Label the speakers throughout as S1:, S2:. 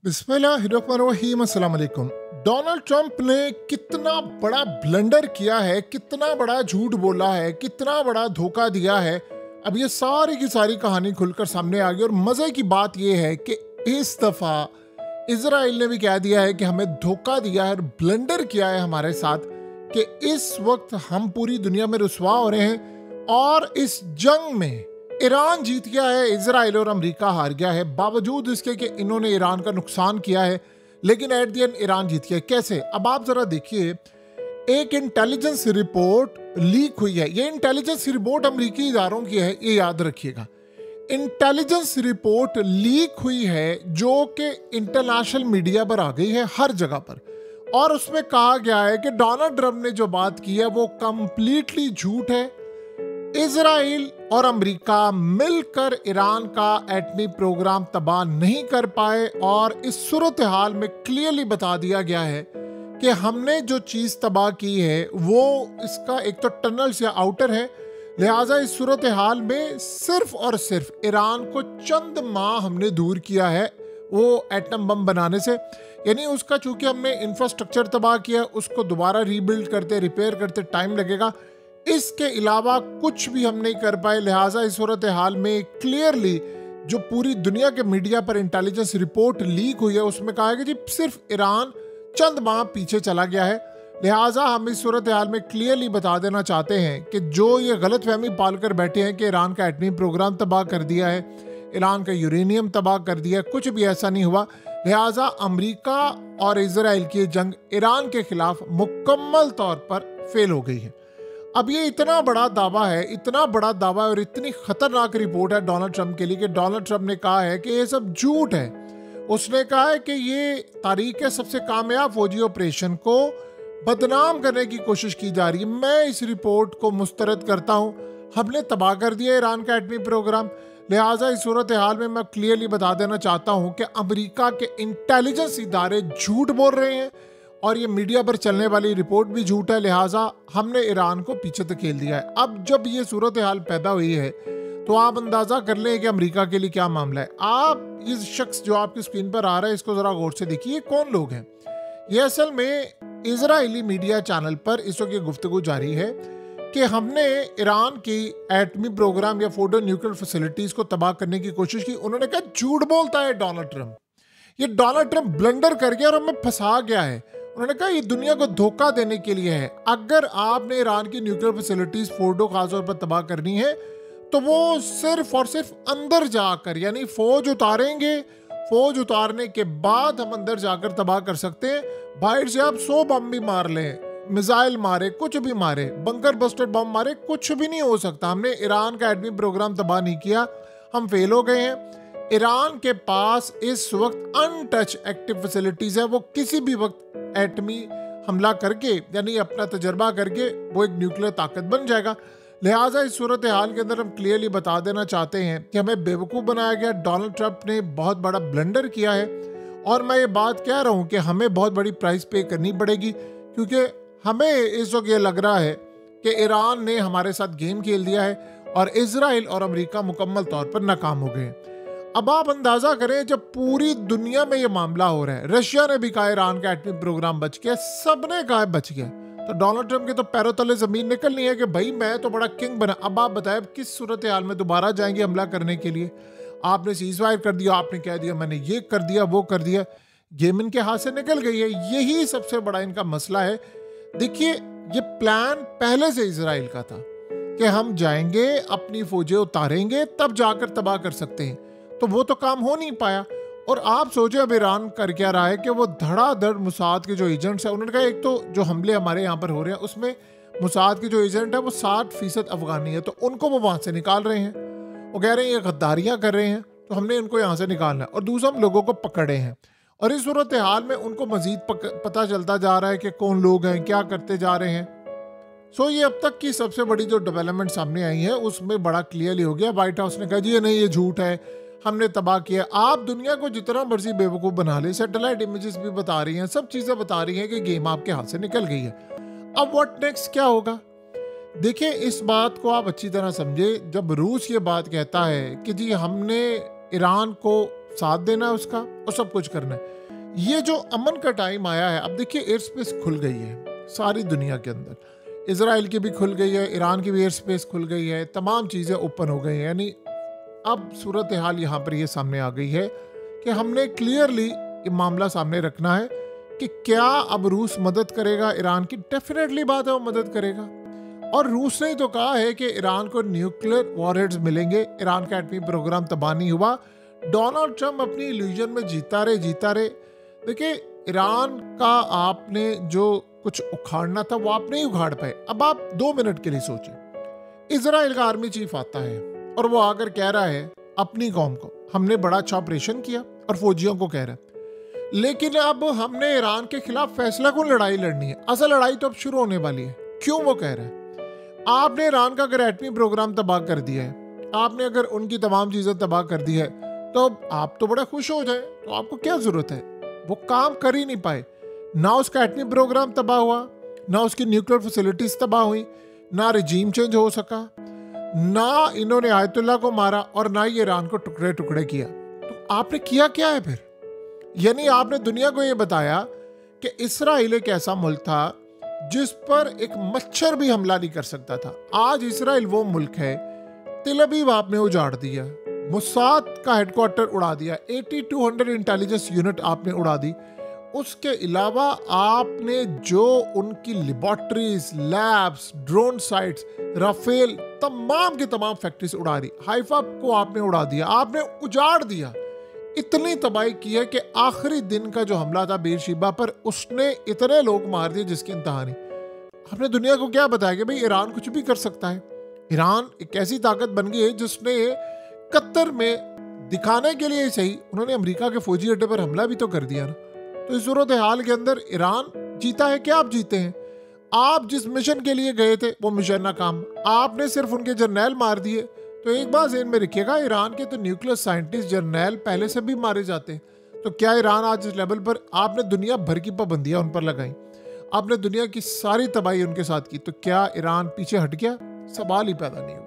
S1: बिस्मिल्लाहिर्रहमानिर्रहीम, अस्सलाम वालेकुम। डोनाल्ड ट्रंप ने कितना बड़ा ब्लंडर किया है, कितना बड़ा झूठ बोला है, कितना बड़ा धोखा दिया है। अब ये सारी की सारी कहानी खुलकर सामने आ गई और मज़े की बात ये है कि इस दफ़ा इजराइल ने भी कह दिया है कि हमें धोखा दिया है और ब्लंडर किया है हमारे साथ, कि इस वक्त हम पूरी दुनिया में रुसवा हो रहे हैं और इस जंग में ईरान जीत गया है, इजराइल और अमेरिका हार गया है। बावजूद इसके कि इन्होंने ईरान का नुकसान किया है, लेकिन एट द एंड ईरान जीत गया। कैसे? अब आप जरा देखिए, एक इंटेलिजेंस रिपोर्ट लीक हुई है। ये इंटेलिजेंस रिपोर्ट अमेरिकी इदारों की है, ये याद रखिएगा। इंटेलिजेंस रिपोर्ट लीक हुई है जो कि इंटरनेशनल मीडिया पर आ गई है, हर जगह पर, और उसमें कहा गया है कि डोनाल्ड ट्रंप ने जो बात की है वो कंप्लीटली झूठ है। इजराइल और अमेरिका मिलकर ईरान का एटमी प्रोग्राम तबाह नहीं कर पाए, और इस सूरत हाल में क्लियरली बता दिया गया है कि हमने जो चीज़ तबाह की है वो इसका एक तो टनल से आउटर है। लिहाजा इस सूरत हाल में सिर्फ और सिर्फ ईरान को चंद माह हमने दूर किया है वो एटम बम बनाने से। यानी उसका चूंकि हमने इंफ्रास्ट्रक्चर तबाह किया, उसको दोबारा रीबिल्ड करते, रिपेयर करते टाइम लगेगा। इसके अलावा कुछ भी हम नहीं कर पाए। लिहाजा इस सूरत हाल में क्लियरली जो पूरी दुनिया के मीडिया पर इंटेलिजेंस रिपोर्ट लीक हुई है उसमें कहा है कि जी सिर्फ ईरान चंद माह पीछे चला गया है। लिहाजा हम इस सूरत हाल में क्लियरली बता देना चाहते हैं कि जो ये गलत फहमी पालकर बैठे हैं कि ईरान का एटमी प्रोग्राम तबाह कर दिया है, ईरान का यूरेनियम तबाह कर दिया है, कुछ भी ऐसा नहीं हुआ। लिहाजा अमेरिका और इजराइल की जंग ईरान के खिलाफ मुकम्मल तौर पर फेल हो गई है। अब ये इतना बड़ा दावा है, इतना बड़ा दावा है और इतनी खतरनाक रिपोर्ट है डोनाल्ड ट्रंप के लिए कि डोनाल्ड ट्रंप ने कहा है कि ये सब झूठ है। उसने कहा है कि ये तारीख के सबसे कामयाब फौजी ऑपरेशन को बदनाम करने की कोशिश की जा रही है। मैं इस रिपोर्ट को मुस्तरद करता हूँ। हमने तबाह कर दिया ईरान का एटमी प्रोग्राम। लिहाजा इस सूरत हाल में मैं क्लियरली बता देना चाहता हूँ कि अमेरिका के इंटेलिजेंस इदारे झूठ बोल रहे हैं और ये मीडिया पर चलने वाली रिपोर्ट भी झूठ है। लिहाजा हमने ईरान को पीछे धकेल दिया है। अब जब ये सूरत हाल पैदा हुई है तो आप अंदाजा कर लें कि अमेरिका के लिए क्या मामला है। आप इस शख्स जो आपकी स्क्रीन पर आ रहा है इसको जरा गौर से देखिए, कौन लोग हैं। ये असल में इजरायली मीडिया चैनल पर इस वक्त ये गुफ्तगू जारी है कि हमने ईरान की एटमी प्रोग्राम या फोटो न्यूक्लियर फैसिलिटीज को तबाह करने की कोशिश की। उन्होंने कहा झूठ बोलता है डोनाल्ड ट्रंप, ये डोनाल्ड ट्रंप ब्लंडर कर गया और हमें फंसा गया है। उन्होंने कहा ये दुनिया को धोखा देने के लिए है। अगर आपने ईरान की न्यूक्लियर फैसिलिटीज फोर्डो खासतौर पर तबाह करनी है तो वो सिर्फ और सिर्फ अंदर जाकर, यानी फौज उतारेंगे, फौज उतारने के बाद हम अंदर जाकर तबाह कर सकते हैं। बाहर से आप 100 बम भी मार लें, मिसाइल मारे, कुछ भी मारे, बंकर बस्टर बम मारे, कुछ भी नहीं हो सकता। हमने ईरान का एटमी प्रोग्राम तबाह नहीं किया, हम फेल हो गए हैं। ईरान के पास इस वक्त अनटच एक्टिव फैसिलिटीज है। वो किसी भी वक्त एटमी हमला करके, यानी अपना तजर्बा करके, वो एक न्यूक्लियर ताकत बन जाएगा। लिहाजा इस सूरत हाल के अंदर हम क्लियरली बता देना चाहते हैं कि हमें बेवकूफ़ बनाया गया। डोनाल्ड ट्रंप ने बहुत बड़ा ब्लंडर किया है और मैं ये बात कह रहा हूँ कि हमें बहुत बड़ी प्राइस पे करनी पड़ेगी, क्योंकि हमें इस वक्त ये लग रहा है कि ईरान ने हमारे साथ गेम खेल दिया है और इजराइल और अमेरिका मुकम्मल तौर पर नाकाम हो गए। अब आप अंदाजा करें, जब पूरी दुनिया में ये मामला हो रहा है, रशिया ने भी कहा ईरान का एटमी प्रोग्राम बच गया, सबने कहा बच गया, तो डोनाल्ड ट्रंप के तो पैरों तले जमीन निकलनी है कि भाई मैं तो बड़ा किंग बना। अब आप बताएं किस सूरत हाल में दोबारा जाएंगे हमला करने के लिए। आपने सीजफायर कर दिया, आपने कह दिया मैंने ये कर दिया, वो कर दिया, गेम इनके हाथ से निकल गई है। यही सबसे बड़ा इनका मसला है। देखिए, ये प्लान पहले से इजराइल का था कि हम जाएंगे, अपनी फौजें उतारेंगे, तब जाकर तबाह कर सकते हैं, तो वो तो काम हो नहीं पाया। और आप सोचे अब ईरान कर क्या रहा है कि वो धड़ाधड़ मुसाद के जो एजेंट्स हैं, उन्होंने कहा एक तो जो हमले हमारे यहाँ पर हो रहे हैं उसमें मुसाद के जो एजेंट है वो 60% अफगानी है, तो उनको वो वहाँ से निकाल रहे हैं। वो कह रहे हैं ये गद्दारियाँ कर रहे हैं, तो हमने इनको यहाँ से निकालना है। और दूसरा, हम लोगों को पकड़े हैं और इस सूरत हाल में उनको मजीद पता चलता जा रहा है कि कौन लोग हैं, क्या करते जा रहे हैं। सो ये अब तक की सबसे बड़ी जो डेवलपमेंट सामने आई है उसमें बड़ा क्लियरली हो गया। व्हाइट हाउस ने कहा जी ये नहीं, ये झूठ है, हमने तबाह किया। आप दुनिया को जितना मर्जी बेवकूफ़ बना ले, सैटेलाइट इमेजेस भी बता रही हैं, सब चीज़ें बता रही हैं कि गेम आपके हाथ से निकल गई है। अब व्हाट नेक्स्ट क्या होगा? देखिए, इस बात को आप अच्छी तरह समझे। जब रूस ये बात कहता है कि जी हमने ईरान को साथ देना है उसका और सब कुछ करना है। ये जो अमन का टाइम आया है, अब देखिए एयर स्पेस खुल गई है सारी दुनिया के अंदर, इजराइल की भी खुल गई है, ईरान की भी एयर स्पेस खुल गई है, तमाम चीज़ें ओपन हो गई हैं। यानी अब सूरत हाल यहाँ पर ये सामने आ गई है कि हमने क्लियरली ये मामला सामने रखना है कि क्या अब रूस मदद करेगा ईरान की। डेफिनेटली बात है वो मदद करेगा, और रूस ने तो कहा है कि ईरान को न्यूक्लियर वॉरहेड्स मिलेंगे, ईरान का एटमी प्रोग्राम तबाह नहीं हुआ। डोनाल्ड ट्रंप अपनी इल्यूजन में जीता रहे। देखिए ईरान का आपने जो कुछ उखाड़ना था वो आप नहीं उखाड़ पाए। अब आप 2 मिनट के लिए सोचें, इजराइल का आर्मी चीफ आता है और वो आकर कह रहा है अपनी कौम को हमने बड़ा अच्छा ऑपरेशन किया, और फौजियों को कह रहा है लेकिन अब हमने ईरान के खिलाफ फैसला कौन लड़ाई लड़नी है, असल लड़ाई तो अब शुरू होने वाली है। क्यों वो कह रहा है? आपने ईरान का अगर एटमी प्रोग्राम तबाह कर दिया है, आपने अगर उनकी तमाम चीजें तबाह कर दी है, तो आप तो बड़ा खुश हो जाए, तो आपको क्या जरूरत है? वो काम कर ही नहीं पाए, ना उसका एटमी प्रोग्राम तबाह हुआ, ना उसकी न्यूक्लियर फैसिलिटीज तबाह हुई, ना रिजीम चेंज हो सका, ना इन्होंने आयतुल्ला को मारा, और ना ही ईरान को टुकड़े टुकड़े किया। तो आपने किया क्या है फिर? यानी आपने दुनिया को यह बताया कि इस्राइल एक ऐसा मुल्क था जिस पर एक मच्छर भी हमला नहीं कर सकता था। आज इस्राइल वो मुल्क है, तेल अवीव आपने उजाड़ दिया, मुसाद का हेडक्वार्टर उड़ा दिया, 8200 इंटेलिजेंस यूनिट आपने उड़ा दी। उसके अलावा आपने जो उनकी laboratories, labs, drone sites, Rafale, तमाम की तमाम फैक्ट्रीज उड़ा दी। हाइफा को आपने उड़ा दिया, आपने उजाड़ दिया। इतनी तबाही की है कि आखिरी दिन का जो हमला था बेरशीबा पर, उसने इतने लोग मार दिए जिसकी इंतहा नहीं। आपने दुनिया को क्या बताया कि भाई ईरान कुछ भी कर सकता है। ईरान एक ऐसी ताकत बन गई है जिसने कतर में दिखाने के लिए ही सही, उन्होंने अमेरिका के फौजी अड्डे पर हमला भी तो कर दिया ना। तो इस सूरत हाल के अंदर ईरान जीता है क्या? आप जीते हैं। आप जिस मिशन के लिए गए थे वो मिशन नाकाम, आपने सिर्फ उनके जर्नैल मार दिए। तो एक बात ज़हन में रखिएगा, ईरान के तो न्यूक्लियर साइंटिस्ट, जर्नैल पहले से भी मारे जाते हैं। तो क्या ईरान आज इस लेवल पर, आपने दुनिया भर की पाबंदियां उन पर लगाई, आपने दुनिया की सारी तबाही उनके साथ की, तो क्या ईरान पीछे हट गया? सवाल ही पैदा नहीं हुआ।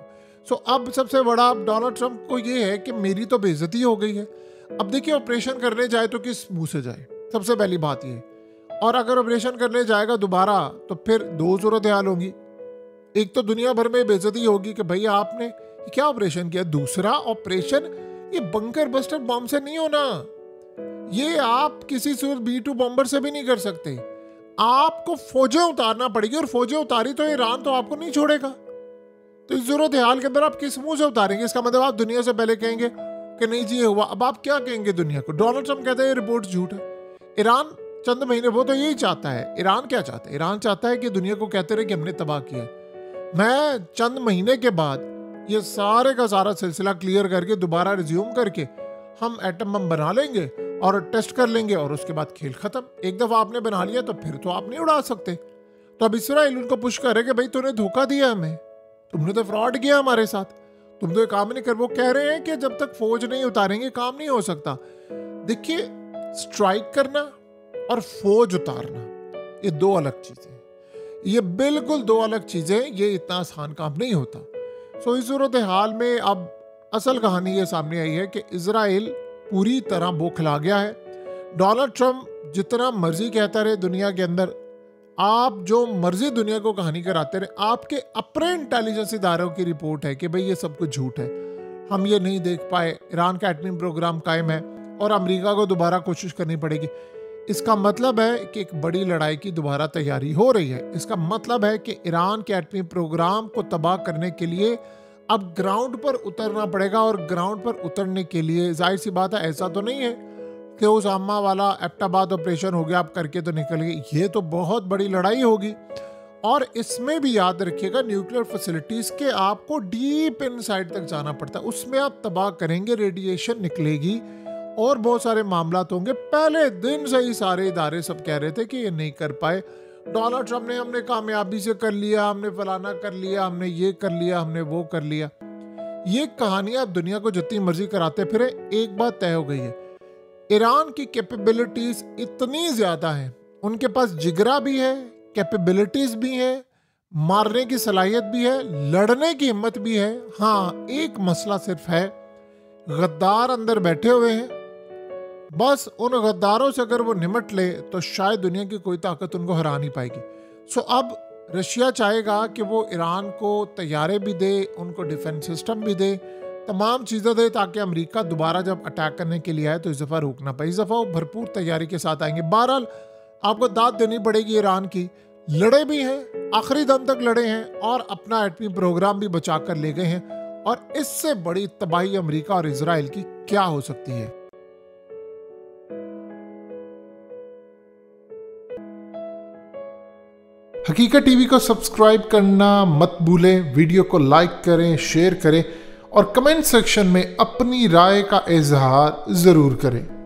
S1: सो अब सबसे बड़ा डोनाल्ड ट्रंप को ये है कि मेरी तो बेइज्जती हो गई है। अब देखिए ऑपरेशन करने जाए तो किस मुंह से जाए, सबसे पहली बात ये। और अगर ऑपरेशन करने जाएगा दोबारा तो फिर 2 सूरत हाल होगी। एक तो दुनिया भर में बेइज्जती होगी कि भाई आपने क्या ऑपरेशन किया। दूसरा ऑपरेशन ये बंकर बस्टर बम से नहीं होना, ये आप किसी सूरत B2 बॉम्बर से भी नहीं कर सकते। आपको फौजें उतारना पड़ेगी, और फौजें उतारी तो ईरान तो आपको नहीं छोड़ेगा। तो इस सूरत हाल के अंदर आप किस मुंह से उतारेंगे? इसका मतलब आप दुनिया से पहले कहेंगे कि नहीं जी ये हुआ। अब आप क्या कहेंगे दुनिया को? डोनाल्ड ट्रंप कहते हैं ये रिपोर्ट झूठ है। ईरान चंद महीने, वो तो यही चाहता है। ईरान क्या चाहता है? ईरान चाहता है कि दुनिया को कहते रहे कि हमने तबाह किया। मैं चंद महीने के बाद ये सारे का सारा सिलसिला क्लियर करके दोबारा रिज्यूम करके हम एटम बम बना लेंगे और टेस्ट कर लेंगे, और उसके बाद खेल खत्म। एक दफा आपने बना लिया तो फिर तो आप नहीं उड़ा सकते। तो अब इस्राइल उनको पुश करे कि भाई तूने धोखा दिया हमें, तुमने तो फ्रॉड किया हमारे साथ, तुम तो ये काम नहीं कर। वो कह रहे हैं कि जब तक फौज नहीं उतारेंगे काम नहीं हो सकता। देखिए स्ट्राइक करना और फौज उतारना ये 2 अलग चीजें, ये बिल्कुल 2 अलग चीजें। ये इतना आसान काम नहीं होता। सो इस सूरत हाल में अब असल कहानी ये सामने आई है कि इजराइल पूरी तरह बौखला गया है। डोनाल्ड ट्रंप जितना मर्जी कहता रहे दुनिया के अंदर, आप जो मर्जी दुनिया को कहानी कराते रहे, आपके अपने इंटेलिजेंस इदारों की रिपोर्ट है कि भाई ये सब कुछ झूठ है, हम ये नहीं देख पाए, ईरान का एटमी प्रोग्राम कायम है और अमेरिका को दोबारा कोशिश करनी पड़ेगी। इसका मतलब है कि एक बड़ी लड़ाई की दोबारा तैयारी हो रही है। इसका मतलब है कि ईरान के एटमी प्रोग्राम को तबाह करने के लिए अब ग्राउंड पर उतरना पड़ेगा, और ग्राउंड पर उतरने के लिए जाहिर सी बात है, ऐसा तो नहीं है कि उस अम्मा वाला एबटाबाद ऑपरेशन हो गया आप करके तो निकल गए। ये तो बहुत बड़ी लड़ाई होगी। और इसमें भी याद रखिएगा न्यूक्लियर फैसिलिटीज के आपको डीप इनसाइड तक जाना पड़ता है, उसमें आप तबाह करेंगे, रेडिएशन निकलेगी और बहुत सारे मामला होंगे। पहले दिन से ही सारे इदारे सब कह रहे थे कि ये नहीं कर पाए। डोनाल्ड ट्रंप ने हमने कामयाबी से कर लिया, हमने फलाना कर लिया, हमने ये कर लिया, हमने वो कर लिया। ये कहानियां दुनिया को जितनी मर्जी कराते फिरे, एक बात तय हो गई है, ईरान की कैपेबिलिटीज इतनी ज्यादा है, उनके पास जिगरा भी है, कैपेबिलिटीज भी है, मारने की सलाहियत भी है, लड़ने की हिम्मत भी है। हाँ, एक मसला सिर्फ है, गद्दार अंदर बैठे हुए हैं बस उन गद्दारों से अगर वो निमट ले तो शायद दुनिया की कोई ताकत उनको हरा नहीं पाएगी। सो अब रशिया चाहेगा कि वो ईरान को तैयारे भी दे, उनको डिफेंस सिस्टम भी दे, तमाम चीज़ें दे, ताकि अमेरिका दोबारा जब अटैक करने के लिए आए तो इस दफ़ा रोकना पाए। इस दफ़ा वो भरपूर तैयारी के साथ आएंगे। बहरहाल आपको दाद देनी पड़ेगी ईरान की, लड़े भी हैं, आखिरी दम तक लड़े हैं और अपना एटमी प्रोग्राम भी बचा कर ले गए हैं। और इससे बड़ी तबाही अमेरिका और इजराइल की क्या हो सकती है। हकीकत टीवी को सब्सक्राइब करना मत भूलें, वीडियो को लाइक करें, शेयर करें और कमेंट सेक्शन में अपनी राय का इजहार जरूर करें।